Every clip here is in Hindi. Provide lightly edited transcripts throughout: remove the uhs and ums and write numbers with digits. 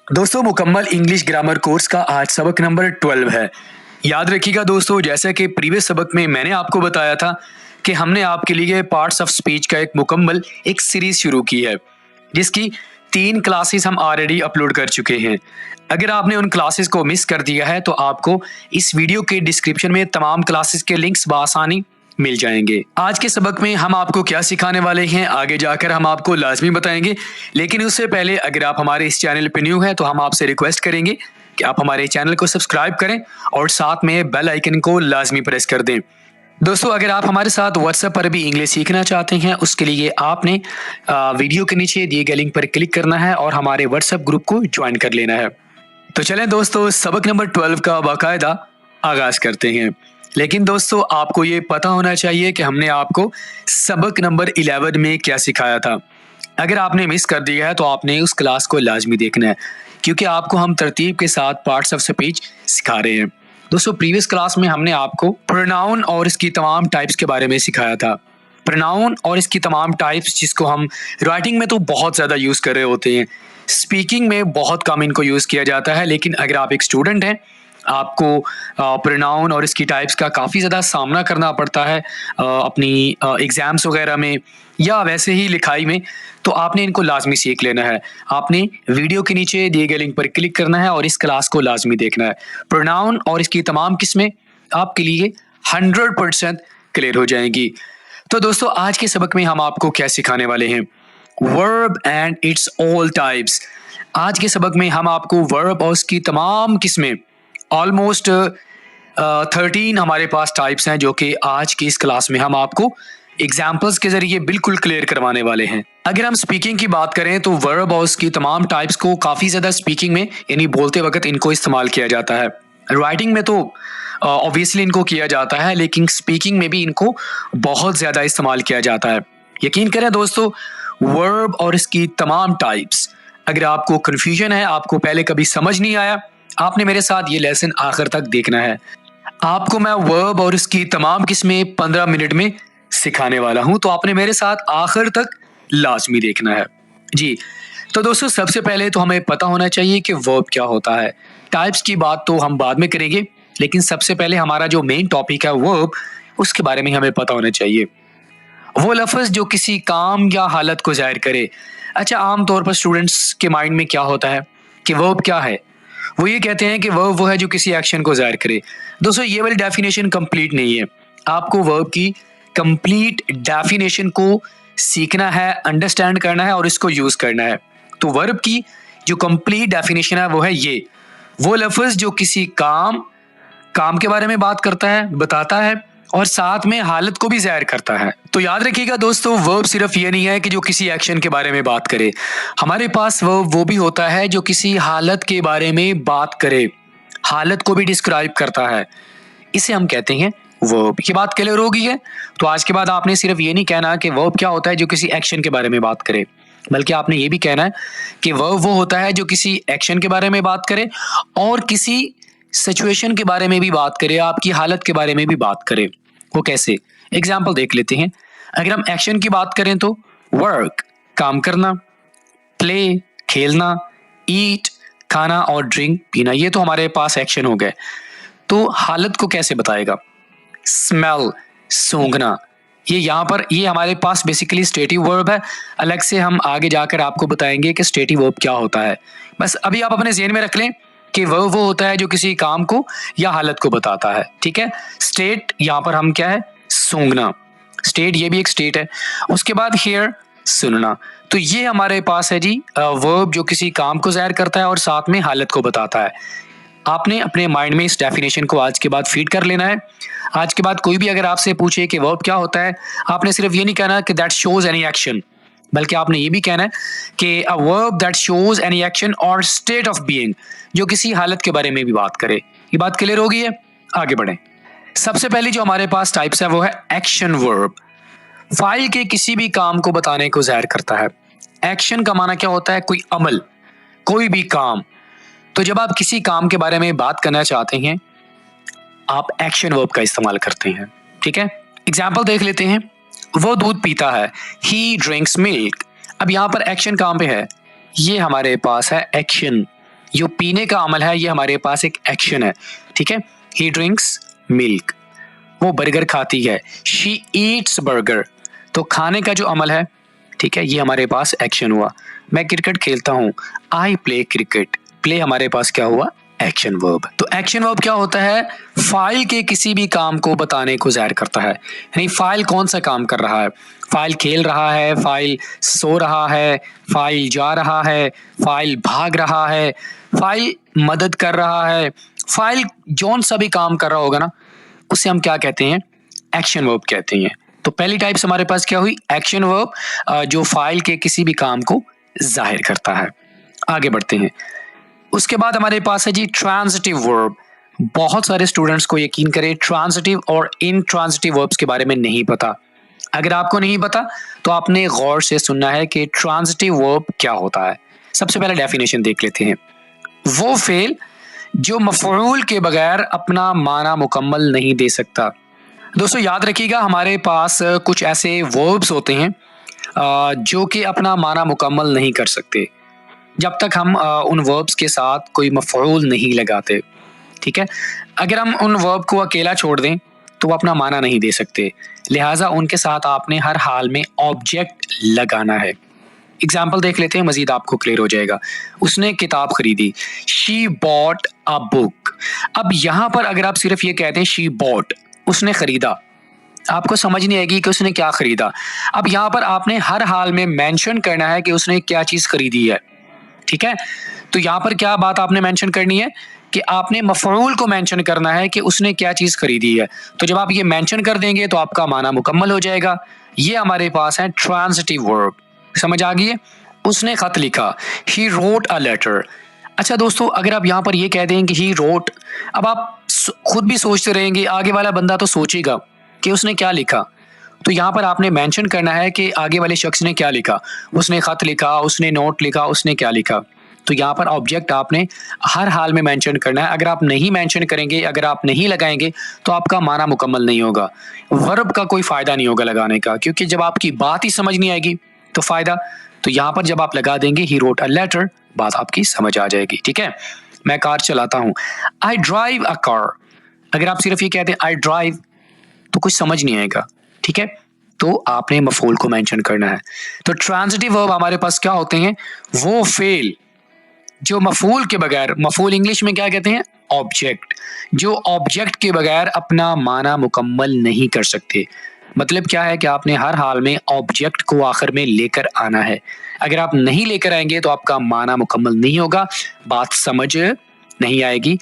दोस्तों मुकम्मल इंग्लिश ग्रामर कोर्स का आज सबक नंबर 12 है। याद रखिएगा दोस्तों, जैसा कि प्रीवियस सबक में मैंने आपको बताया था कि हमने आपके लिए पार्ट्स ऑफ स्पीच का एक मुकम्मल एक सीरीज शुरू की है, जिसकी 3 क्लासेस हम ऑलरेडी अपलोड कर चुके हैं। अगर आपने उन क्लासेस को मिस कर दिया है तो आपको इस वीडियो के डिस्क्रिप्शन में तमाम क्लासेस के लिंक्स बआसानी मिल जाएंगे। आज के सबक में हम आपको क्या सिखाने वाले हैं आगे जाकर हम आपको लाजमी बताएंगे, लेकिन उससे पहले अगर आप हमारे इस चैनल पर न्यू हैं तो हम आपसे रिक्वेस्ट करेंगे कि आप हमारे चैनल को सब्सक्राइब करें और साथ में बेल आइकन को लाजमी प्रेस कर दें। दोस्तों अगर आप हमारे साथ व्हाट्सएप पर भी इंग्लिश सीखना चाहते हैं, उसके लिए आपने वीडियो के नीचे दिए गए लिंक पर क्लिक करना है और हमारे व्हाट्सएप ग्रुप को ज्वाइन कर लेना है। तो चलें दोस्तों, सबक नंबर 12 का बाकायदा आगाज करते हैं। लेकिन दोस्तों आपको ये पता होना चाहिए कि हमने आपको सबक नंबर 11 में क्या सिखाया था। अगर आपने मिस कर दिया है तो आपने उस क्लास को लाजमी देखना है, क्योंकि आपको हम तरतीब के साथ पार्ट्स ऑफ स्पीच सिखा रहे हैं। दोस्तों प्रीवियस क्लास में हमने आपको प्रोनाउन और इसकी तमाम टाइप्स के बारे में सिखाया था। प्रोनाउन और इसकी तमाम टाइप्स जिसको हम राइटिंग में तो बहुत ज़्यादा यूज़ कर रहे होते हैं, स्पीकिंग में बहुत कम इनको यूज़ किया जाता है। लेकिन अगर आप एक स्टूडेंट हैं, आपको प्रोनाउन और इसकी टाइप्स का काफ़ी ज़्यादा सामना करना पड़ता है अपनी एग्ज़ाम्स वगैरह में या वैसे ही लिखाई में, तो आपने इनको लाजमी सीख लेना है। आपने वीडियो के नीचे दिए गए लिंक पर क्लिक करना है और इस क्लास को लाजमी देखना है। प्रोनाउन और इसकी तमाम किस्में आपके लिए 100% क्लियर हो जाएंगी। तो दोस्तों आज के सबक में हम आपको क्या सिखाने वाले हैं? Verb and it's all types. आज के सबक में हम आपको वर्ब और उसकी तमाम किस्में, ऑलमोस्ट 13 हमारे पास टाइप्स हैं, जो कि आज की इस क्लास में हम आपको एग्जाम्पल्स के जरिए बिल्कुल क्लियर करवाने वाले हैं। अगर हम स्पीकिंग की बात करें तो वर्ब और उसकी तमाम टाइप्स को काफ़ी ज़्यादा स्पीकिंग में यानी बोलते वक्त इनको इस्तेमाल किया जाता है। राइटिंग में तो ऑब्वियसली इनको किया जाता है, लेकिन स्पीकिंग में भी इनको बहुत ज़्यादा इस्तेमाल किया जाता है। यकीन करें दोस्तों, वर्ब और इसकी तमाम टाइप्स, अगर आपको कन्फ्यूजन है, आपको पहले कभी समझ नहीं आया, आपने मेरे साथ ये लेसन आखिर तक देखना है। आपको मैं वर्ब और इसकी तमाम किस्में 15 मिनट में सिखाने वाला हूं, तो आपने मेरे साथ आखिर तक लाजमी देखना है जी। तो दोस्तों सबसे पहले तो हमें पता होना चाहिए कि वर्ब क्या होता है। टाइप्स की बात तो हम बाद में करेंगे, लेकिन सबसे पहले हमारा जो मेन टॉपिक है वर्ब, उसके बारे में हमें पता होना चाहिए। वो लफ्ज़ जो किसी काम या हालत को जाहिर करे। अच्छा, आमतौर पर स्टूडेंट्स के माइंड में क्या होता है कि वर्ब क्या है? वो ये कहते हैं कि वर्ब वो है जो किसी एक्शन को जाहिर करे। दोस्तों ये वाली डेफिनेशन कंप्लीट नहीं है। आपको वर्ब की कंप्लीट डेफिनेशन को सीखना है, अंडरस्टैंड करना है और इसको यूज़ करना है। तो वर्ब की जो कंप्लीट डेफिनेशन है वो है ये: वो लफ्ज़ जो किसी काम के बारे में बात करता है, बताता है और साथ में हालत को भी ज़ाहिर करता है। तो याद रखिएगा दोस्तों, वर्ब सिर्फ ये नहीं है कि जो किसी एक्शन के बारे में बात करे। हमारे पास वर्ब वो भी होता है जो किसी हालत के बारे में बात करे, हालत को भी डिस्क्राइब करता है। इसे हम कहते हैं वर्ब। ये बात क्लियर हो गई है? तो आज के बाद आपने सिर्फ ये नहीं कहना कि वर्ब क्या होता है जो किसी एक्शन के बारे में बात करे, बल्कि आपने ये भी कहना है कि वर्ब वो होता है जो किसी एक्शन के बारे में बात करे और किसी सिचुएशन के बारे में भी बात करे, आपकी हालत के बारे में भी बात करे। वो कैसे? एग्जाम्पल देख लेते हैं। अगर हम एक्शन की बात करें तो वर्क काम करना, प्ले खेलना, ईट खाना और ड्रिंक पीना, ये तो हमारे पास एक्शन हो गए। तो हालत को कैसे बताएगा? स्मेल सूंघना, ये यहाँ पर ये हमारे पास बेसिकली स्टेटिव वर्ब है। अलग से हम आगे जाकर आपको बताएंगे कि स्टेटिव वर्ब क्या होता है। बस अभी आप अपने ज़हन में रख लें कि वर्ब वो होता है जो किसी काम को या हालत को बताता है। ठीक है। स्टेट यहाँ पर हम क्या है? सूंघना, स्टेट ये भी एक स्टेट है। उसके बाद हियर सुनना। तो ये हमारे पास है जी वर्ब जो किसी काम को ज़ाहिर करता है और साथ में हालत को बताता है। आपने अपने माइंड में इस डेफिनेशन को आज के बाद फीड कर लेना है। आज के बाद कोई भी अगर आपसे पूछे कि वर्ब क्या होता है, आपने सिर्फ ये नहीं कहना कि दैट शोज एनी एक्शन, बल्कि आपने ये भी कहना है कि a verb that shows any action और स्टेट ऑफ बीइंग, जो किसी हालत के बारे में भी बात करे। ये बात क्लियर हो गई है? आगे बढ़ें। सबसे पहली जो हमारे पास टाइप्स है वो है एक्शन वर्ब। फाइल के किसी भी काम को बताने को जाहिर करता है। एक्शन का माना क्या होता है? कोई अमल, कोई भी काम। तो जब आप किसी काम के बारे में बात करना चाहते हैं, आप एक्शन वर्ब का इस्तेमाल करते हैं। ठीक है। एग्जाम्पल देख लेते हैं। वो दूध पीता है, ही ड्रिंक्स मिल्क। अब यहाँ पर एक्शन कहाँ पे है? ये हमारे पास है एक्शन। जो पीने का अमल है ये हमारे पास एक एक्शन है, ठीक है। ही ड्रिंक्स मिल्क, वो बर्गर खाती है। शी ईट्स बर्गर, तो खाने का जो अमल है, ठीक है, ये हमारे पास एक्शन हुआ। मैं क्रिकेट खेलता हूँ, आई प्ले क्रिकेट, प्ले हमारे पास क्या हुआ, एक्शन वर्ब। तो एक्शन वर्ब क्या होता है, फाइल के किसी भी काम को बताने को जाहिर करता है। यानी फाइल कौन सा काम कर रहा है, फाइल खेल रहा है, फाइल सो रहा है, फाइल जा रहा है, फाइल भाग रहा है, फाइल मदद कर रहा है, फाइल जौन सा भी काम कर रहा होगा ना, उसे हम क्या कहते हैं, एक्शन वर्ब कहते हैं। तो पहली टाइप्स हमारे पास क्या हुई, एक्शन वर्ब, जो फाइल के किसी भी काम को जाहिर करता है। आगे बढ़ते हैं। उसके बाद हमारे पास है जी ट्रांजिटिव वर्ब। बहुत सारे स्टूडेंट्स को यकीन करें ट्रांजिटिव और इनट्रांजिटिव वर्ब्स के बारे में नहीं पता। अगर आपको नहीं पता तो आपने गौर से सुनना है कि ट्रांजिटिव वर्ब क्या होता है। सबसे पहले डेफिनेशन देख लेते हैं। वो फेल जो मफऊल के बगैर अपना माना मुकम्मल नहीं दे सकता। दोस्तों याद रखिएगा, हमारे पास कुछ ऐसे वर्ब्स होते हैं जो कि अपना माना मुकम्मल नहीं कर सकते जब तक हम उन वर्ब्स के साथ कोई मफऊल नहीं लगाते, ठीक है। अगर हम उन वर्ब को अकेला छोड़ दें तो वो अपना माना नहीं दे सकते, लिहाजा उनके साथ आपने हर हाल में ऑब्जेक्ट लगाना है। एग्जाम्पल देख लेते हैं, मजीद आपको क्लियर हो जाएगा। उसने किताब खरीदी, शी बॉट अ बुक। अब यहाँ पर अगर आप सिर्फ ये कहते हैं शी बॉट, उसने खरीदा, आपको समझ नहीं आएगी कि उसने क्या खरीदा। अब यहाँ पर आपने हर हाल में मेंशन करना है कि उसने क्या चीज़ खरीदी है, ठीक है। तो यहाँ पर क्या बात आपने मेंशन करनी है कि आपने मफऊल को मेंशन करना है कि उसने क्या चीज खरीदी है। तो जब आप ये मेंशन कर देंगे तो आपका माना मुकम्मल हो जाएगा। ये हमारे पास है ट्रांजिटिव वर्ब। समझ आ गई है। उसने खत लिखा, ही रोट अ लेटर। अच्छा दोस्तों, अगर आप यहाँ पर ये कह दें कि ही रोट, अब आप खुद भी सोचते रहेंगे, आगे वाला बंदा तो सोचेगा कि उसने क्या लिखा। तो यहाँ पर आपने मेंशन करना है कि आगे वाले शख्स ने क्या लिखा। उसने खत लिखा, उसने नोट लिखा, उसने क्या लिखा। तो यहाँ पर ऑब्जेक्ट आपने हर हाल में मेंशन करना है। अगर आप नहीं मेंशन करेंगे, अगर आप नहीं लगाएंगे तो आपका माना मुकम्मल नहीं होगा। वर्ब का कोई फ़ायदा नहीं होगा लगाने का, क्योंकि जब आपकी बात ही समझ नहीं आएगी तो फ़ायदा। तो यहाँ पर जब आप लगा देंगे ही रोट अ लेटर, बात आपकी समझ आ जाएगी, ठीक है। मैं कार चलाता हूँ, आई ड्राइव अ कार। अगर आप सिर्फ ये कहते हैं आई ड्राइव तो कुछ समझ नहीं आएगा, ठीक है। तो आपने मफूल को मेंशन करना है। तो ट्रांजिटिव वर्ब हमारे पास क्या होते हैं, वो फेल जो मफूल के बगैर, मफूल इंग्लिश में क्या कहते हैं, ऑब्जेक्ट, जो ऑब्जेक्ट के बगैर अपना माना मुकम्मल नहीं कर सकते। मतलब क्या है कि आपने हर हाल में ऑब्जेक्ट को आखिर में लेकर आना है। अगर आप नहीं लेकर आएंगे तो आपका माना मुकम्मल नहीं होगा, बात समझ नहीं आएगी।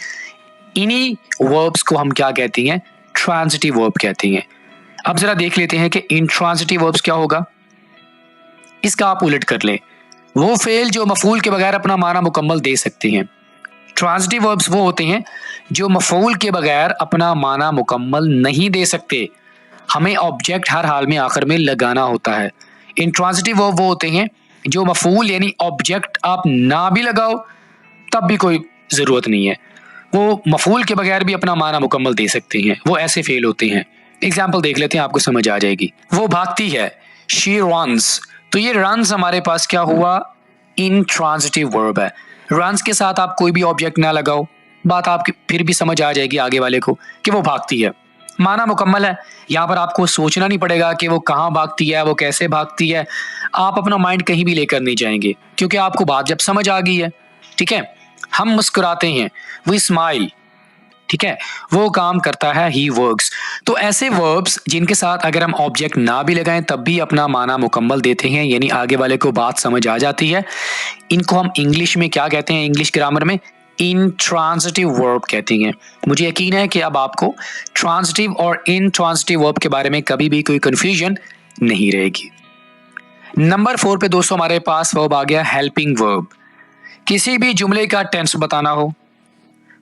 इन्हीं वर्ब्स को हम क्या कहते हैं, ट्रांजिटिव वर्ब कहते हैं। अब जरा देख लेते हैं कि इंट्रांजिटिव वर्ब्स क्या होगा। इसका आप उलट कर लें, वो फेल जो मफूल के बगैर अपना माना मुकम्मल दे सकते हैं। ट्रांजिटिव वर्ब्स वो होते हैं जो मफूल के बगैर अपना माना मुकम्मल नहीं दे सकते, हमें ऑब्जेक्ट हर हाल में आखिर में लगाना होता है। इंट्रांजिटिव वर्ब वो होते हैं जो मफूल यानी ऑब्जेक्ट आप ना भी लगाओ तब भी कोई ज़रूरत नहीं है, वो मफूल के बगैर भी अपना माना मुकम्मल दे सकते हैं, वो ऐसे फेल होते हैं। एग्जाम्पल देख लेते हैं, आपको समझ आ जाएगी। वो भागती है, शी रन्स। तो ये रन्स हमारे पास क्या हुआ, इंट्रांजिटिव वर्ब है। रन्स के साथ आप कोई भी ऑब्जेक्ट ना लगाओ, बात आपकी फिर भी समझ आ जाएगी आगे वाले को कि वो भागती है, माना मुकम्मल है। यहाँ पर आपको सोचना नहीं पड़ेगा कि वो कहाँ भागती है, वो कैसे भागती है। आप अपना माइंड कहीं भी लेकर नहीं जाएंगे क्योंकि आपको बात जब समझ आ गई है, ठीक है। हम मुस्कुराते हैं, वी स्माइल, ठीक है, वो काम करता है, ही वर्क्स। तो ऐसे वर्ब्स जिनके साथ अगर हम ऑब्जेक्ट ना भी लगाएं तब भी अपना माना मुकम्मल देते हैं, यानी आगे वाले को बात समझ आ जाती है, इनको हम इंग्लिश में क्या कहते हैं, इंग्लिश ग्रामर में इंट्रांजिटिव वर्ब कहते हैं। मुझे यकीन है कि अब आपको ट्रांजिटिव और इंट्रांजिटिव वर्ब के बारे में कभी भी कोई कंफ्यूजन नहीं रहेगी। नंबर 4 पे दोस्तों हमारे पास वर्ब आ गया हेल्पिंग वर्ब। किसी भी जुमले का टेंस बताना हो,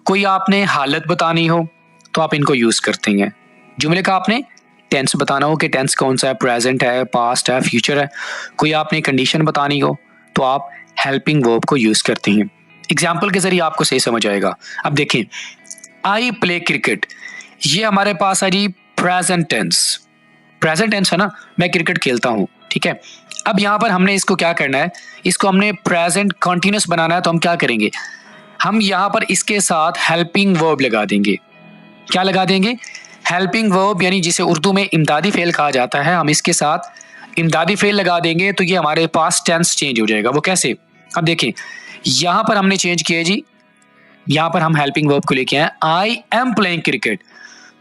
कोई आपने हालत बतानी हो तो आप इनको यूज करते हैं। जुमले का आपने टेंस बताना हो कि टेंस कौन सा है, प्रेजेंट है, पास्ट है, फ्यूचर है, कोई आपने कंडीशन बतानी हो तो आप हेल्पिंग वर्ब को यूज करते हैं। एग्जाम्पल के जरिए आपको सही समझ आएगा। अब देखें, आई प्ले क्रिकेट, ये हमारे पास है जी प्रेजेंट टेंस। प्रेजेंट टेंस है ना, मैं क्रिकेट खेलता हूँ, ठीक है। अब यहाँ पर हमने इसको क्या करना है, इसको हमने प्रेजेंट कंटिन्यूस बनाना है, तो हम क्या करेंगे, हम यहाँ पर इसके साथ हेल्पिंग वर्ब लगा देंगे। क्या लगा देंगे? हेल्पिंग वर्ब, यानी जिसे उर्दू में इमदादी फेल कहा जाता है, हम इसके साथ इमदादी फेल लगा देंगे तो ये हमारे पास टेंस चेंज हो जाएगा। वो कैसे? अब देखें, यहाँ पर हमने चेंज किया जी, यहाँ पर हम हेल्पिंग वर्ब को लेके आए, आई एम प्लेइंग क्रिकेट।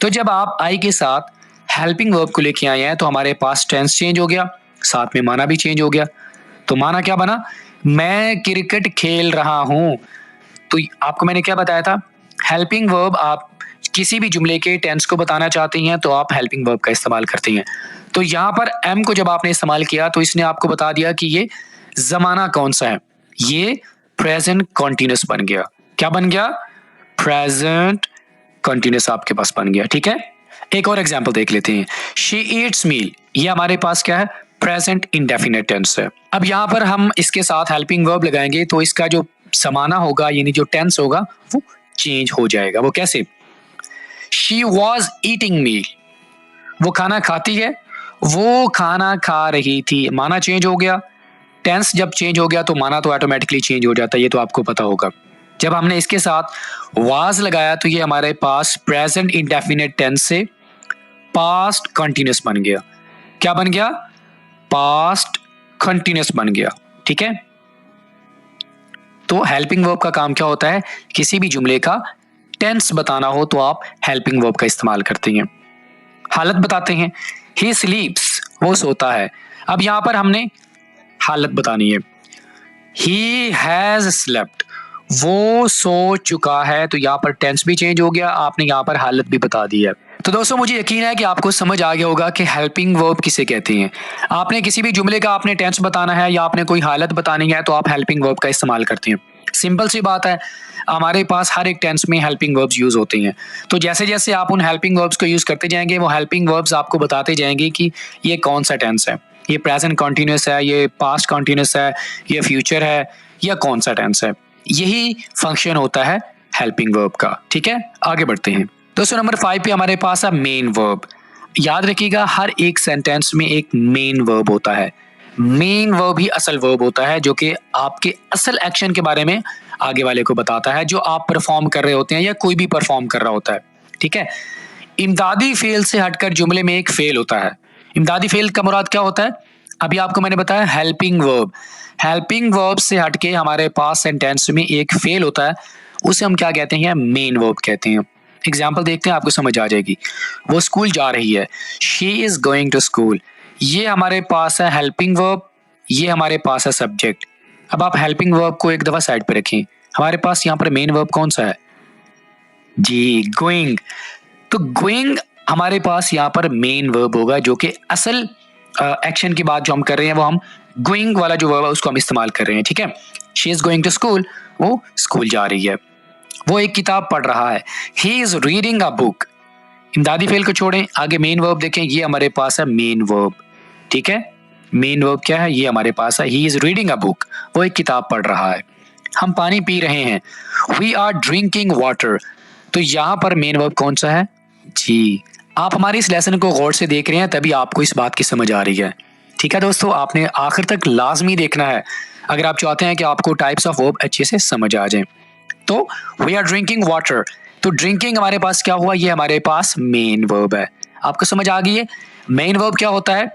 तो जब आप आई के साथ हेल्पिंग वर्ब को लेके आए हैं तो हमारे पास टेंस चेंज हो गया, साथ में माना भी चेंज हो गया। तो माना क्या बना? मैं क्रिकेट खेल रहा हूं। तो आपको मैंने क्या बताया था? हेल्पिंग वर्ब, आप किसी भी जुमले के टेंस को बताना चाहते हैं तो आप हेल्पिंग वर्ब का इस्तेमाल करते हैं। तो यहाँ पर एम को जब आपने इस्तेमाल किया तो इसने आपको बता दिया कि ये जमाना कौन सा है। ये प्रेजेंट कॉन्टिन्यूस बन गया। क्या बन गया? प्रेजेंट कॉन्टिन्यूस आपके पास बन गया। ठीक है, एक और एग्जाम्पल देख लेते हैं। शी ईट्स मील, ये हमारे पास क्या है? प्रेजेंट इंडेफिनिट टेंस है। अब यहाँ पर हम इसके साथ हेल्पिंग वर्ब लगाएंगे तो इसका जो समाना होगा, यानी जो टेंस होगा, वो चेंज हो जाएगा। वो कैसे? शी वॉज ईटिंग मील, वो खाना खाती है, वो खाना खा रही थी। माना चेंज हो गया, टेंस जब चेंज हो गया तो माना तो ऑटोमेटिकली चेंज हो जाता है, ये तो आपको पता होगा। जब हमने इसके साथ वाज लगाया तो ये हमारे पास प्रेजेंट इंडेफिनिट टेंस से पास्ट कंटिन्यूस बन गया। क्या बन गया? पास्ट कंटिन्यूस बन गया। ठीक है, तो हेल्पिंग वर्ब का काम क्या होता है? किसी भी जुमले का टेंस बताना हो तो आप हेल्पिंग वर्ब का इस्तेमाल करते हैं। हालत बताते हैं, ही स्लीप्स, वो सोता है। अब यहां पर हमने हालत बतानी है, ही हैज स्लेप्ट, वो सो चुका है। तो यहाँ पर टेंस भी चेंज हो गया, आपने यहाँ पर हालत भी बता दी है। तो दोस्तों मुझे यकीन है कि आपको समझ आ गया होगा कि हेल्पिंग वर्ब किसे कहते हैं। आपने किसी भी जुमले का आपने टेंस बताना है या आपने कोई हालत बतानी है तो आप हेल्पिंग वर्ब का इस्तेमाल करते हैं। सिंपल सी बात है, हमारे पास हर एक टेंस में हेल्पिंग वर्ब्स यूज होते हैं। तो जैसे जैसे आप उन हेल्पिंग वर्ब्स को यूज करते जाएंगे, वो हेल्पिंग वर्ब्स आपको बताते जाएंगे कि ये कौन सा टेंस है, ये प्रेजेंट कॉन्टिन्यूस है, ये पास्ट कॉन्टिन्यूस है, ये फ्यूचर है, या कौन सा टेंस है। यही फंक्शन होता है हेल्पिंग वर्ब का। ठीक है, आगे बढ़ते हैं। दोस्तों नंबर 5 पे हमारे पास है मेन वर्ब। याद रखिएगा, हर एक सेंटेंस में एक मेन वर्ब होता है। मेन वर्ब ही असल वर्ब होता है जो कि आपके असल एक्शन के बारे में आगे वाले को बताता है, जो आप परफॉर्म कर रहे होते हैं या कोई भी परफॉर्म कर रहा होता है। ठीक है, इमदादी फेल से हटकर जुमले में एक फेल होता है। इमदादी फेल का मुराद क्या होता है? अभी आपको मैंने बताया हेल्पिंग वर्ब। हेल्पिंग वर्ब से हटके हमारे पास सेंटेंस में एक फेल होता है, उसे हम क्या कहते हैं? मेन वर्ब कहते हैं। एग्जाम्पल देखते हैं, आपको समझ आ जाएगी। वो स्कूल जा रही है, she is going to school, ये हमारे पास है हेल्पिंग वर्ब, ये हमारे पास है सब्जेक्ट। अब आप हेल्पिंग वर्ब को एक दफा साइड पे रखें, हमारे पास यहाँ पर मेन वर्ब कौन सा है? जी, गोइंग। तो गोइंग हमारे पास यहाँ पर मेन वर्ब होगा, जो कि असल एक्शन की बात जो हम कर रहे हैं वो हम गोइंग वाला जो वर्ब है उसको हम इस्तेमाल कर रहे हैं। ठीक है, she is going to school, वो स्कूल जा रही है। वो एक किताब पढ़ रहा है, he is reading a book. इमदादी फेल को छोड़ें, आगे मेन वर्ब देखें, ये हमारे पास है मेन वर्ब। ठीक है, मेन वर्ब क्या है? ये हमारे पास है, he is reading a book, वो एक किताब पढ़ रहा है। हम पानी पी रहे हैं, वी आर ड्रिंकिंग वाटर। तो यहाँ पर मेन वर्ब कौन सा है? जी, आप हमारे इस लेसन को गौर से देख रहे हैं तभी आपको इस बात की समझ आ रही है। ठीक है दोस्तों, आपने आखिर तक लाजमी देखना है अगर आप चाहते हैं कि आपको टाइप्स ऑफ वर्ब अच्छे से समझ आ जाए। तो वी आर ड्रिंकिंग वाटर, तो ड्रिंकिंग हमारे पास क्या हुआ? ये हमारे पास मेन वर्ब है। आपको समझ आ गई है? मेन वर्ब क्या होता है?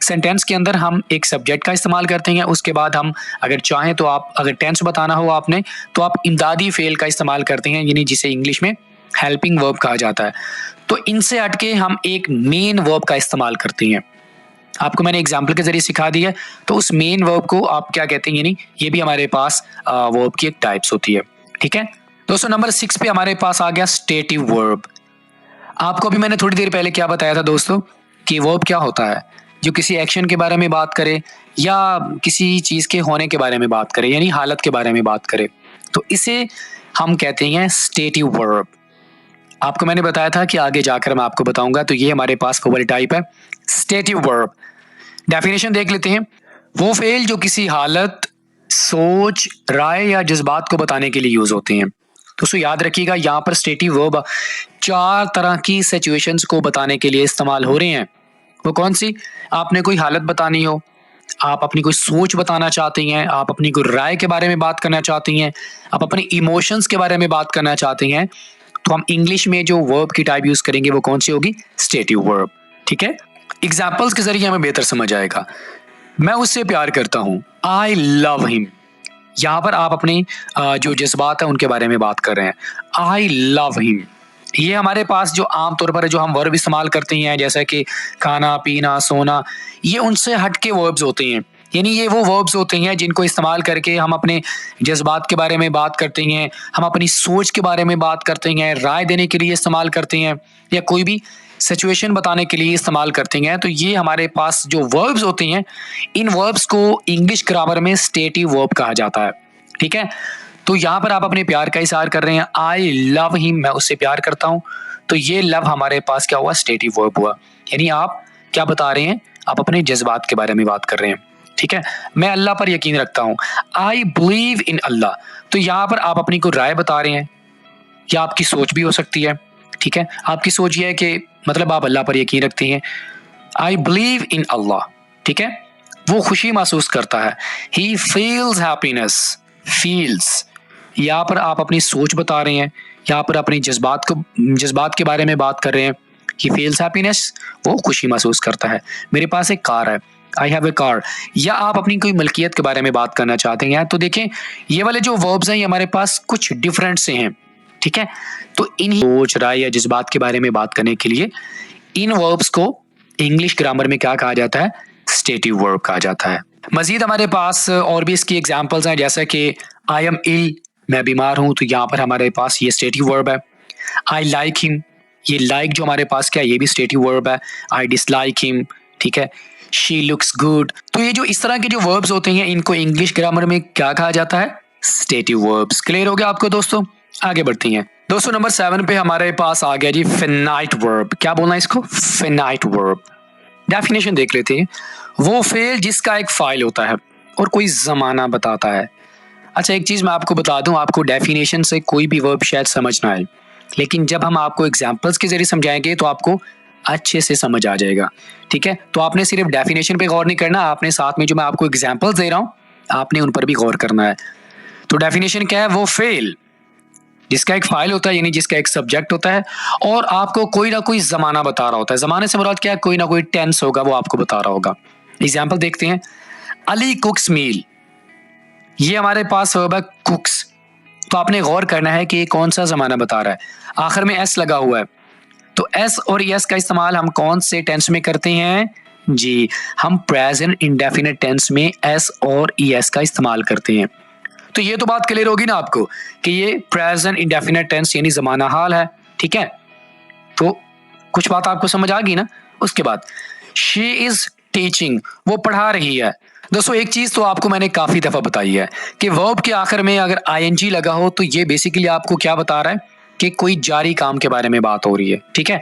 सेंटेंस के अंदर हम एक सब्जेक्ट का इस्तेमाल करते हैं, उसके बाद हम अगर चाहें तो आप अगर टेंस बताना हो आपने तो आप इमदादी फेल का इस्तेमाल करते हैं, यानी जिसे इंग्लिश में हेल्पिंग वर्ब कहा जाता है। तो इनसे हटके हम एक मेन वर्ब का इस्तेमाल करते हैं। आपको मैंने एग्जाम्पल के जरिए सिखा दिया, तो उस मेन वर्ब को आप क्या कहते हैं, यानी ये भी हमारे पास वर्ब की एक टाइप्स होती है। ठीक है दोस्तों, नंबर 6 पे हमारे पास आ गया स्टेटिव वर्ब। आपको अभी मैंने थोड़ी देर पहले क्या बताया था दोस्तों कि वर्ब क्या होता है? जो किसी एक्शन के बारे में बात करे या किसी चीज के होने के बारे में बात करे, यानी हालत के बारे में बात करे, तो इसे हम कहते हैं स्टेटिव वर्ब। आपको मैंने बताया था कि आगे जाकर मैं आपको बताऊंगा, तो ये हमारे पास वो वाली टाइप है स्टेटिव वर्ब। डेफिनेशन देख लेते हैं। वो फेल जो किसी हालत, सोच, राय या जज्बात को बताने के लिए यूज होते हैं। दोस्तों याद रखिएगा, यहाँ पर स्टेटिव वर्ब 4 तरह की सिचुएशंस को बताने के लिए इस्तेमाल हो रहे हैं। वो कौन सी? आपने कोई हालत बतानी हो, आप अपनी कोई सोच बताना चाहती हैं, आप अपनी कोई राय के बारे में बात करना चाहती हैं, आप अपने इमोशंस के बारे में बात करना चाहती हैं, तो हम इंग्लिश में जो वर्ब की टाइप यूज करेंगे वो कौन सी होगी? Stative verb. ठीक है, एग्जाम्पल्स के जरिए हमें बेहतर समझ आएगा। मैं उससे प्यार करता हूँ, आई लव हिम। यहाँ पर आप अपने जो जज्बात है उनके बारे में बात कर रहे हैं, आई लव हिम। ये हमारे पास जो आमतौर पर जो हम वर्ब इस्तेमाल करते हैं जैसे कि खाना पीना सोना, ये उनसे हटके वर्ब्स होते हैं। यानी ये वो वर्ब्स होते हैं जिनको इस्तेमाल करके हम अपने जज्बात के बारे में बात करते हैं, हम अपनी सोच के बारे में बात करते हैं, राय देने के लिए इस्तेमाल करते हैं, या कोई भी सिचुएशन बताने के लिए इस्तेमाल करते हैं। तो ये हमारे पास जो वर्ब्स होते हैं, इन वर्ब्स को इंग्लिश ग्रामर में स्टेटिव वर्ब कहा जाता है। ठीक है, तो यहाँ पर आप अपने प्यार का इजहार कर रहे हैं, आई लव हिम, मैं उससे प्यार करता हूँ। तो ये लव हमारे पास क्या हुआ? स्टेटिव वर्ब हुआ। यानी आप क्या बता रहे हैं? आप अपने जज्बात के बारे में बात कर रहे हैं। ठीक है, मैं अल्लाह पर यकीन रखता हूँ, आई बिलीव इन अल्लाह। तो यहाँ पर आप अपनी कोई राय बता रहे हैं, या आपकी सोच भी हो सकती है। ठीक है, आपकी सोच ये है कि मतलब आप अल्लाह पर यकीन रखती हैं, आई बिलीव इन अल्लाह। ठीक है, वो खुशी महसूस करता है, ही फील्स हैप्पीनेस, फील्स। यहाँ पर आप अपनी सोच बता रहे हैं, यहाँ पर अपनी जज्बात के बारे में बात कर रहे हैं। ही फील्स हैप्पीनेस, वो खुशी महसूस करता है। मेरे पास एक कार है, आई हैव ए कार। या आप अपनी कोई मलकियत के बारे में बात करना चाहते हैं। तो देखें, ये वाले जो वर्ब्स हैं ये हमारे पास कुछ डिफरेंट से हैं। ठीक है, तो इन सोच राय या जज्बात के बारे में बात करने के लिए इन वर्ब्स को इंग्लिश ग्रामर में क्या कहा जाता है? स्टेटिव वर्ब कहा जाता है। मजीद हमारे पास और भी इसकी एग्जांपल्स हैं, जैसे कि आई एम इल, मैं बीमार हूं, तो यहाँ पर हमारे पास ये स्टेटिव वर्ब है। आई लाइक हिम, ये लाइक जो हमारे पास क्या है, ये भी स्टेटिव वर्ब है। I dislike him. ठीक है, शी लुक्स गुड। तो ये जो इस तरह के जो वर्ब्स होते हैं इनको इंग्लिश ग्रामर में क्या कहा जाता है? Stative verbs. क्लियर हो गया आपको दोस्तों? आगे बढ़ती हैं दोस्तों। नंबर 7 पे हमारे पास आ गया जी फिनाइट वर्ब। क्या बोलना है इसको? Finite verb. डेफिनेशन देख लेते हैं। वो फेल जिसका एक फाइल होता है और कोई जमाना बताता है। अच्छा, एक चीज मैं आपको बता दूं, आपको डेफिनेशन से कोई भी वर्ब शायद समझ ना आए, लेकिन जब हम आपको एग्जांपल्स के जरिए समझाएंगे तो आपको अच्छे से समझ आ जाएगा। ठीक है, तो आपने सिर्फ डेफिनेशन पे गौर नहीं करना, आपने साथ में जो मैं आपको एग्जांपल्स दे रहा हूं आपने उन पर भी गौर करना है। तो डेफिनेशन क्या है? वो फेल जिसका एक फाइल होता है, यानी जिसका एक सब्जेक्ट होता है और आपको कोई ना कोई जमाना बता रहा होता है। जमाने से मुराद क्या है? कोई ना कोई टेंस होगा, वो आपको बता रहा होगा। एग्जाम्पल देखते हैं। अली कुक्स मील, ये हमारे पास वर्ब है कुक्स। तो आपने गौर करना है कि ये कौन सा जमाना बता रहा है। आखिर में एस लगा हुआ है, तो एस और एस का इस्तेमाल हम कौन से टेंस में करते हैं? जी, हम प्रेजेंट इंडेफिनिट टेंस में एस और एस का इस्तेमाल करते हैं। तो ये तो बात क्लियर होगी ना आपको कि ये प्रेजेंट इंडेफिनिट टेंस यानी जमाना हाल है। ठीक है, तो कुछ बात आपको समझ आ गई ना। उसके बाद शी इज टीचिंग, वो पढ़ा रही है। दोस्तों, एक चीज तो आपको मैंने काफी दफा बताई है कि वर्ब के आखिर में अगर आईएनजी लगा हो तो ये बेसिकली आपको क्या बता रहा है कि कोई जारी काम के बारे में बात हो रही है। ठीक है,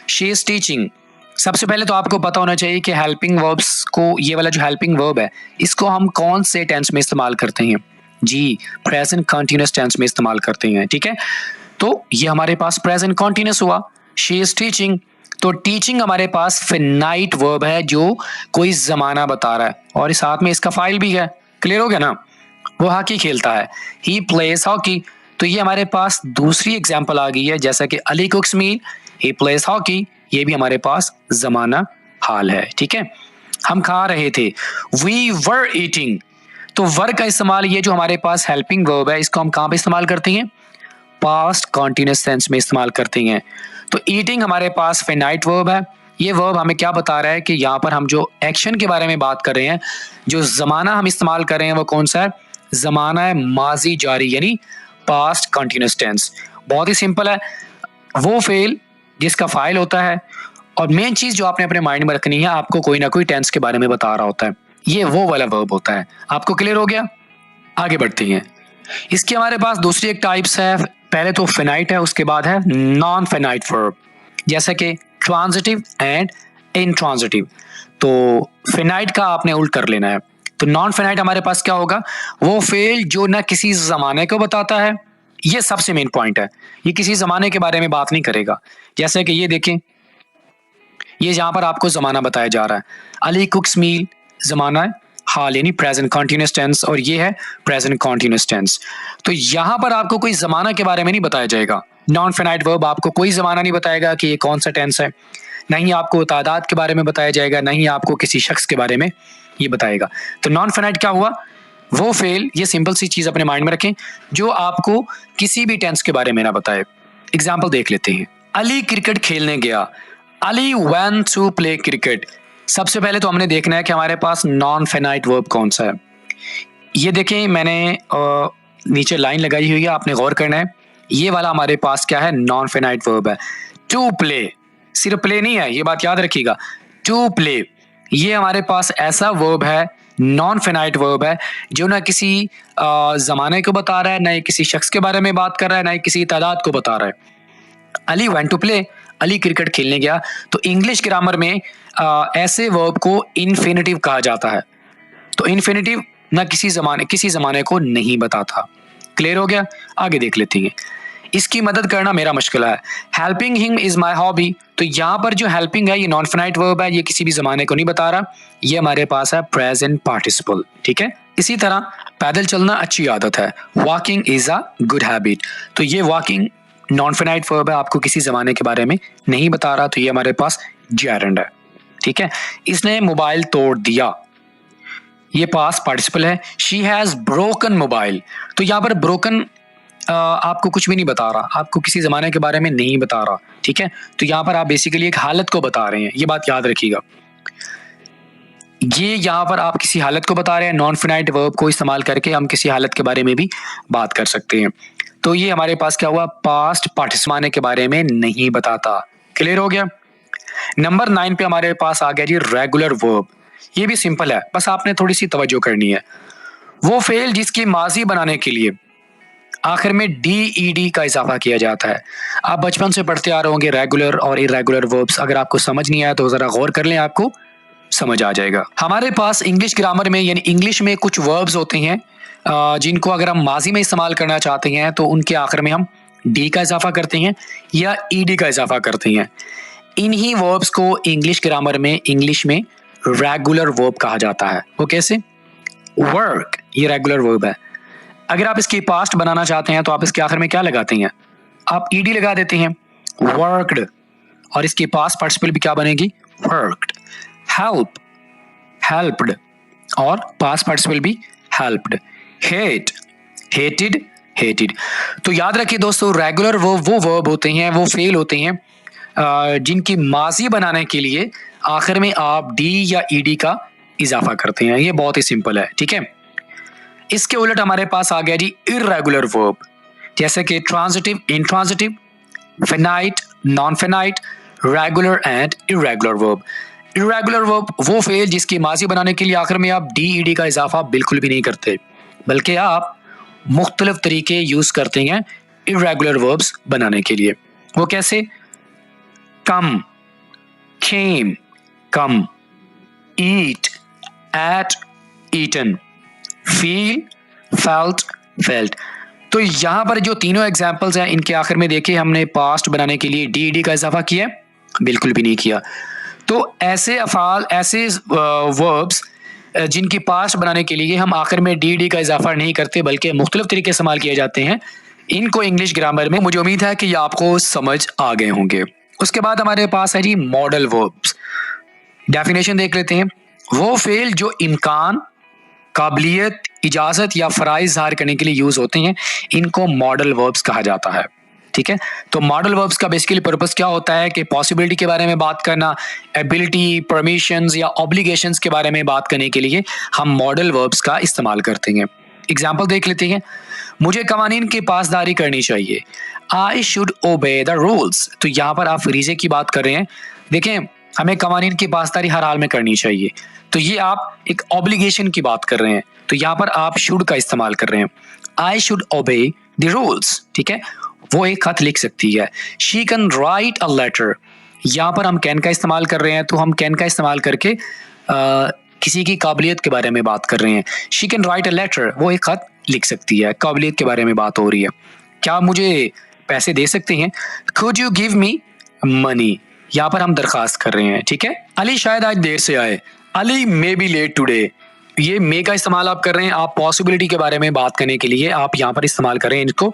शी इज टीचिंग। सबसे पहले तो आपको पता होना चाहिए कि हेल्पिंग वर्ब्स को, ये वाला जो हेल्पिंग वर्ब है इसको हम कौन से टेंस में इस्तेमाल करते हैं? जी, प्रेजेंट कंटीन्यूअस टेंस में इस्तेमाल करते हैं। ठीक है, तो ये हमारे पास प्रेजेंट कंटीन्यूअस हुआ। शी इज टीचिंग, तो टीचिंग हमारे पास फिनाइट वर्ब है जो कोई जमाना बता रहा है और साथ में इसका फाइल भी है। क्लियर हो गया ना? वो हॉकी खेलता है, ही प्लेज हॉकी। तो ये हमारे पास दूसरी एग्जांपल आ गई है, जैसा कि Ali cooks meal, he plays hockey, ये भी हमारे पास जमाना हाल है। ठीक है, हम खा रहे थे, वी वर ईटिंग। तो वर का इस्तेमाल, ये जो हमारे पास हेल्पिंग वर्ब है इसको हम कहाँ पे इस्तेमाल करते हैं? पास्ट कंटीन्यूअस टेंस में इस्तेमाल करते हैं। तो ईटिंग हमारे पास फिनाइट वर्ब है। ये वर्ब हमें क्या बता रहा है कि यहाँ पर हम जो एक्शन के बारे में बात कर रहे हैं, जो जमाना हम इस्तेमाल कर रहे हैं वो कौन सा है? जमाना है माजी जारी, यानी पास्ट कंटीन्यूअस टेंस। बहुत ही सिंपल है। वो फेल जिसका फाइल होता है और मेन चीज जो आपने अपने माइंड में रखनी है, आपको कोई ना कोई टेंस के बारे में बता रहा होता है, ये वो वाला वर्ब होता है। आपको क्लियर हो गया? आगे बढ़ते हैं। इसके हमारे पास दूसरी एक टाइप्स है। पहले तो फिनाइट है, उसके बाद है नॉन फिनाइट वर्ब, जैसे कि ट्रांजिटिव एंड इंट्रांजिटिव। तो फिनाइट का आपने उल्ट कर लेना है। तो नॉन फिनाइट हमारे पास क्या होगा? वो फेल जो ना किसी जमाने को बताता है। ये सबसे मेन पॉइंट है, ये किसी जमाने के बारे में बात नहीं करेगा। जैसे कि ये देखें, ये जहां पर आपको जमाना बताया जा रहा है, अली कुक्स मील जमाना है, हाल यानी प्रेजेंट कंटिन्यूअस टेंस, और ये है प्रेजेंट कंटिन्यूअस टेंस। तो यहाँ पर आपको कोई जमाना के बारे में नहीं बताया जाएगा। नॉन फिनाइट वर्ब आपको कोई जमाना नहीं बताएगा कि ये कौन सा टेंस है, नहीं आपको तादाद के बारे में बताया जाएगा, नहीं आपको किसी शख्स के बारे में ये बताएगा। तो नॉन फिनाइट क्या हुआ? वो फेल, ये सिंपल सी चीज अपने माइंड में रखें, जो आपको किसी भी टेंस के बारे में ना बताए। एग्जाम्पल देख लेते हैं। अली क्रिकेट खेलने गया, Ali went to play cricket. सबसे पहले तो हमने देखना है कि हमारे पास नॉन फिनाइट वर्ब कौन सा है। ये देखें, मैंने नीचे लाइन लगाई हुई है, आपने गौर करना है। ये वाला हमारे पास क्या है? नॉन फिनाइट वर्ब है। टू प्ले, सिर्फ प्ले नहीं है, ये बात याद रखिएगा। टू प्ले ये हमारे पास ऐसा वर्ब है, नॉन फिनाइट वर्ब है, जो ना किसी जमाने को बता रहा है, ना ही किसी शख्स के बारे में बात कर रहा है, ना ही किसी तादाद को बता रहा है। Ali went to play, Ali cricket खेलने गया। तो इंग्लिश ग्रामर में ऐसे वर्ब को इन्फिनेटिव कहा जाता है। तो इन्फिनेटिव ना किसी जमाने को नहीं बताता। क्लियर हो गया? आगे देख लेते हैं। इसकी मदद करना मेरा मुश्किल है। Helping him is my hobby. तो यहाँ पर जो हेल्पिंग है ये नॉन फिनाइट वर्ब है, ये किसी भी जमाने को नहीं बता रहा, ये हमारे पास है प्रेजेंट पार्टिसिपल। ठीक है। इसी तरह पैदल चलना अच्छी आदत है, walking is a good habit. तो ये वॉकिंग नॉन फिनाइट वर्ब है, आपको किसी जमाने के बारे में नहीं बता रहा, तो ये हमारे पास जेरेंड है। ठीक है। इसने मोबाइल तोड़ दिया, ये पास पार्टिसिपल है। She has broken mobile. तो यहाँ पर ब्रोकन आपको कुछ भी नहीं बता रहा, आपको किसी जमाने के बारे में नहीं बता रहा। ठीक है। तो यहाँ पर आप बेसिकली एक हालत को बता रहे हैं, ये बात याद रखिएगा। ये यहाँ पर आप किसी हालत को बता रहे हैं। नॉन फिनाइट वर्ब को इस्तेमाल करके हम किसी हालत के बारे में भी बात कर सकते हैं। तो ये हमारे पास क्या हुआ? पास्ट पार्टिसिपल के बारे में नहीं बताता। क्लियर हो गया? नंबर 9 पे हमारे पास आ गया जी रेगुलर वर्ब। ये भी सिंपल है, बस आपने थोड़ी सी तवज्जो करनी है। वो फेल जिसकी माजी बनाने के लिए आखिर में डी का इजाफा किया जाता है। आप बचपन से पढ़ते आ रहे होंगे रेगुलर और इरेगुलर वर्ब्स। अगर आपको समझ नहीं आया तो जरा गौर कर लें, आपको समझ आ जाएगा। हमारे पास इंग्लिश ग्रामर में यानी इंग्लिश में कुछ वर्ब्स होते हैं जिनको अगर हम माजी में इस्तेमाल करना चाहते हैं तो उनके आखिर में हम डी का इजाफा करते हैं या ईडी का इजाफा करते हैं। इन्हीं वर्ब्स को इंग्लिश ग्रामर में इंग्लिश में रेगुलर वर्ब कहा जाता है। वो कैसे? वर्क, ये रेगुलर वर्ब है। अगर आप इसकी पास्ट बनाना चाहते हैं तो आप इसके आखिर में क्या लगाते हैं? आप ईडी लगा देते हैं, वर्कड, और इसकी पास्ट पार्टिसिपल भी क्या बनेगी? वर्कड। हेल्प, हेल्प्ड, और पास्ट पार्टिसिपल भी हेल्प्ड। Hate, hated, hated. तो याद रखिए दोस्तों, रेगुलर वो वर्ब होते हैं, वो फेल होते हैं जिनकी माजी बनाने के लिए आखिर में आप डी या ईडी का इजाफा करते हैं। ये बहुत ही सिंपल है। ठीक है। इसके उलट हमारे पास आ गया जी इर्रेगुलर वर्ब, जैसे कि transitive, intransitive, finite, non finite, regular and irregular verb. Irregular verb वो फेल जिसकी माजी बनाने के लिए आखिर में आप डी ईडी का इजाफा बिल्कुल भी नहीं करते, बल्कि आप मुख्तलिफ तरीके यूज करते हैं इर्रेगुलर वर्ब्स बनाने के लिए। वो कैसे? कम, came, come, eat, ate, eaten, feel, felt, felt। तो यहां पर जो तीनों एग्जाम्पल्स हैं इनके आखिर में देखिए हमने पास्ट बनाने के लिए डी का इजाफा किया? बिल्कुल भी नहीं किया। तो ऐसे अफाल, ऐसे वर्ब्स जिनकी पास्ट बनाने के लिए हम आखिर में डी का इजाफा नहीं करते बल्कि मुख्तलिफ तरीके इस्तेमाल किए जाते हैं, इनको इंग्लिश ग्रामर में मुझे उम्मीद है कि ये आपको समझ आ गए होंगे। उसके बाद हमारे पास है जी मॉडल वर्ब्स। डेफिनेशन देख लेते हैं। वो फेल जो इम्कान, काबिलियत, इजाजत या फराइज ज़ाहिर करने के लिए यूज होते हैं, इनको मॉडल वर्ब्स कहा जाता है। ठीक है। तो मॉडल वर्ब्स का बेसिकली पर्पस क्या होता है कि पॉसिबिलिटी के बारे में बात करना, एबिलिटी, परमिशंस या ऑब्लिगेशंस के बारे में बात करने के लिए हम मॉडल वर्ब्स का इस्तेमाल करते हैं। एग्जाम्पल देख लेते हैं। मुझे कवानीन की पासदारी करनी चाहिए, आई शुड ओबे द रूल्स। तो यहाँ पर आप फरीजे की बात कर रहे हैं। देखें, हमें कवानीन की पासदारी हर हाल में करनी चाहिए, तो ये आप एक ऑब्लिगेशन की बात कर रहे हैं, तो यहाँ पर आप शुड का इस्तेमाल कर रहे हैं। I should obey the rules. ठीक है। वो एक खत लिख सकती है। She can write a letter. यहाँ पर हम कैन का इस्तेमाल कर रहे हैं, तो हम कैन का इस्तेमाल करके किसी की काबिलियत के बारे में बात कर रहे हैं। She can write a letter, वो एक खत लिख सकती है, काबिलियत के बारे में बात हो रही है। क्या मुझे पैसे दे सकते हैं? Could you give me money? यहाँ पर हम दरखास्त कर रहे हैं। ठीक है। अली शायद आज देर से आए, Ali may be late today. ये मे का इस्तेमाल आप कर रहे हैं, आप पॉसिबिलिटी के बारे में बात करने के लिए आप यहाँ पर इस्तेमाल कर रहे हैं इसको।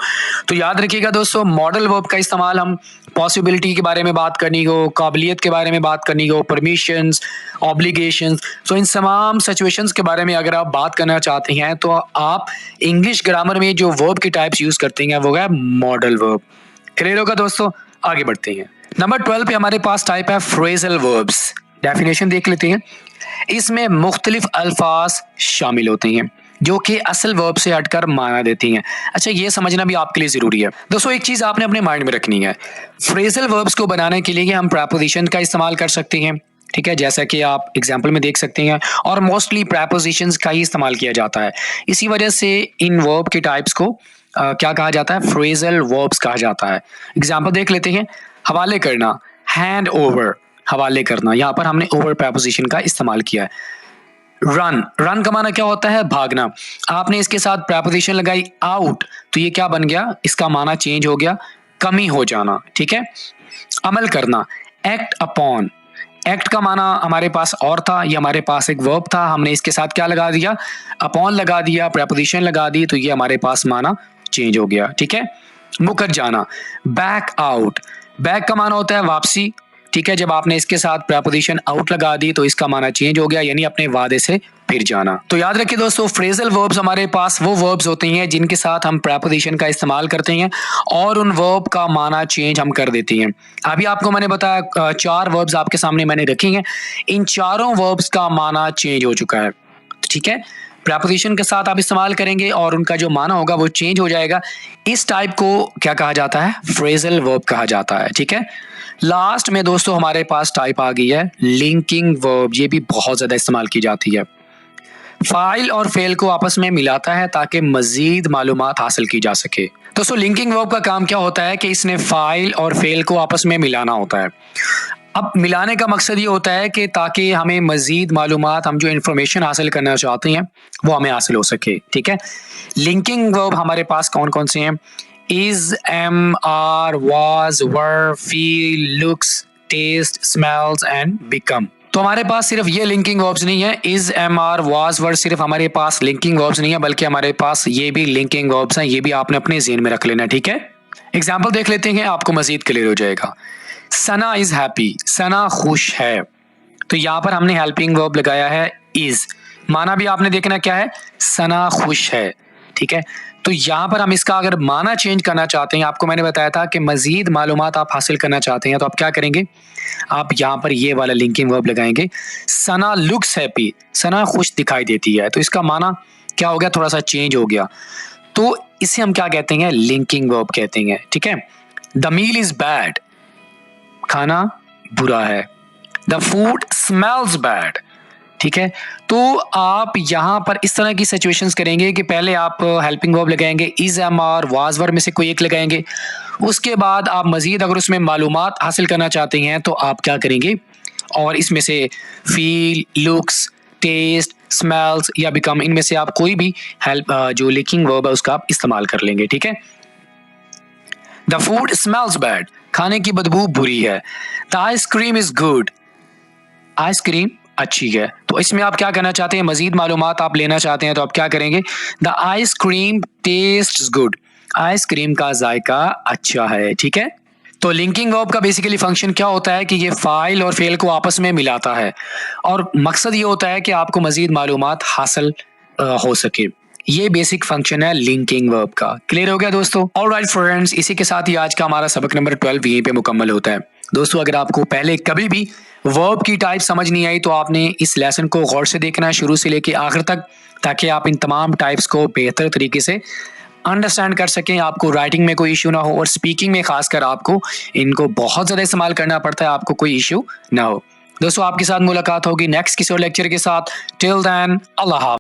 तो याद रखिएगा दोस्तों, मॉडल वर्ब का इस्तेमाल हम पॉसिबिलिटी के बारे में बात करनी हो, काबिलियत के बारे में बात करनी हो, परमिशंस, ऑब्लिगेशंस, तो इन तमाम सिचुएशंस के बारे में अगर आप बात करना चाहते हैं तो आप इंग्लिश ग्रामर में जो वर्ब की टाइप्स यूज करते हैं वो है मॉडल वर्ब। क्लियर होगा दोस्तों, आगे बढ़ते हैं। नंबर 12 पे हमारे पास टाइप है फ्रेजल वर्ब्स। डेफिनेशन देख लेते हैं। इसमें मुख्तलिफ अल्फाज शामिल होते हैं जो कि असल वर्ब से हटकर माना देती हैं। अच्छा, ये समझना भी आपके लिए जरूरी है दोस्तों। एक चीज आपने अपने माइंड में रखनी है, फ्रेजल वर्ब्स को बनाने के लिए हम प्रपोजिशन का इस्तेमाल कर सकते हैं, ठीक है, जैसा कि आप एग्जाम्पल में देख सकते हैं, और मोस्टली प्रपोजिशंस का ही इस्तेमाल किया जाता है। इसी वजह से इन वर्ब के टाइप्स को क्या कहा जाता है, फ्रेजल वर्ब्स कहा जाता है। एग्जाम्पल देख लेते हैं। हवाले करना, हैंड ओवर, हवाले करना, यहाँ पर हमने ओवर प्रपोजिशन का इस्तेमाल किया है। रन, रन का माना क्या होता है, भागना। आपने इसके साथ प्रपोजिशन लगाई आउट, तो ये क्या बन गया, इसका माना चेंज हो गया, कमी हो जाना, ठीक है। अमल करना, एक्ट अपॉन, एक्ट का माना हमारे पास और था, ये हमारे पास एक वर्ब था, हमने इसके साथ क्या लगा दिया, अपॉन लगा दिया, प्रपोजिशन लगा दी, तो ये हमारे पास माना चेंज हो गया, ठीक है। मुकर जाना, बैक आउट, बैक का माना होता है वापसी, ठीक है। जब आपने इसके साथ प्रपोजिशन आउट लगा दी तो इसका माना चेंज हो गया, यानी अपने वादे से फिर जाना। तो याद रखिए दोस्तों, फ्रेजल वर्ब्स हमारे पास वो वर्ब्स होते हैं जिनके साथ हम प्रपोजिशन का इस्तेमाल करते हैं और उन वर्ब का माना चेंज हम कर देते हैं। अभी आपको मैंने बताया 4 वर्ब्स आपके सामने मैंने रखी हैं, इन चारों वर्ब्स का माना चेंज हो चुका है, ठीक है। प्रपोजिशन के साथ आप इस्तेमाल करेंगे और उनका जो माना होगा वो चेंज हो जाएगा। इस टाइप को क्या कहा जाता है, फ्रेजल वर्ब कहा जाता है, ठीक है। लास्ट में दोस्तों हमारे पास टाइप आ गई है लिंकिंग वर्ब। ये भी बहुत ज्यादा इस्तेमाल की जाती है, फाइल और फेल को आपस में मिलाता है ताकि मजीद मालूमात हासिल की जा सके। दोस्तों लिंकिंग वर्ब का काम क्या होता है कि इसने फाइल और फेल को आपस में मिलाना होता है। अब मिलाने का मकसद ये होता है कि ताकि हमें मजीद मालूमात, हम जो इन्फॉर्मेशन हासिल करना चाहते हैं वो हमें हासिल हो सके, ठीक है। लिंकिंग वर्ब हमारे पास कौन कौन से हैं, is, am, are, was, were, feel, looks, taste, smells and become. तो हमारे पास सिर्फ ये लिंकिंग वर्ब्स नहीं है, is, am, are, was, were सिर्फ हमारे पास लिंकिंग वर्ब्स नहीं है, बल्कि हमारे पास ये भी लिंकिंग वर्ब्स हैं। ये भी आपने अपने ज़हन में रख लेना, ठीक है। एग्जाम्पल देख लेते हैं, आपको मजीद क्लियर हो जाएगा। सना इज हैप्पी, सना खुश है, तो यहाँ पर हमने हेल्पिंग वर्ब लगाया है इज, माना भी आपने देखना क्या है, सना खुश है, ठीक है। तो यहाँ पर हम इसका अगर माना चेंज करना चाहते हैं, आपको मैंने बताया था कि मजीद मालूमात आप हासिल करना चाहते हैं, तो आप क्या करेंगे, आप यहाँ पर ये वाला लिंकिंग वर्ब लगाएंगे। सना लुक्स हैप्पी, सना खुश दिखाई देती है, तो इसका माना क्या हो गया, थोड़ा सा चेंज हो गया, तो इसे हम क्या कहते हैं, लिंकिंग वर्ब कहते हैं, ठीक है। द मील इज बैड, खाना बुरा है। द फूड स्मेल्स बैड, ठीक है। तो आप यहाँ पर इस तरह की सिचुएशंस करेंगे कि पहले आप हेल्पिंग वर्ब लगाएंगे, इज, एम, आर, वाज, वर में से कोई एक लगाएंगे। उसके बाद आप मजीद अगर उसमें मालूमात हासिल करना चाहते हैं तो आप क्या करेंगे, और इसमें से फील, लुक्स, टेस्ट, स्मेल्स या बिकम, इनमें से आप कोई भी हेल्प जो लिंकिंग वर्ब है उसका आप इस्तेमाल कर लेंगे, ठीक है। द फूड स्मेल्स बैड, खाने की बदबू बुरी है। The ice cream is good, ice cream अच्छी है। तो इसमें आप क्या करना चाहते हैं, मजीद मालूमात आप लेना चाहते हैं, तो आप क्या करेंगे, the ice cream tests good, ice cream का जायका अच्छा है, ठीक है। तो लिंकिंग वर्ब का बेसिकली फंक्शन क्या होता है कि ये फाइल और फेल को आपस में मिलाता है, और मकसद ये होता है कि आपको मजीद मालूमात हासिल हो सके। ये बेसिक फंक्शन है लिंकिंग वर्ब का। क्लियर हो गया दोस्तों? ऑलराइट फ्रेंड्स, इसी के साथ ही आज का हमारा सबक नंबर 12 यहीं पे मुकम्मल होता है। दोस्तों अगर आपको पहले कभी भी वर्ब की टाइप समझ नहीं आई तो आपने इस लेसन को गौर से देखना है शुरू से लेके आखिर तक, ताकि आप इन तमाम टाइप्स को बेहतर तरीके से अंडरस्टैंड कर सकें, आपको राइटिंग में कोई इशू ना हो और स्पीकिंग में खासकर आपको इनको बहुत ज़्यादा इस्तेमाल करना पड़ता है, आपको कोई इशू ना हो। दोस्तों आपके साथ मुलाकात होगी नेक्स्ट किसी और लेक्चर के साथ। टिल देन अल्लाह हाफ़िज़।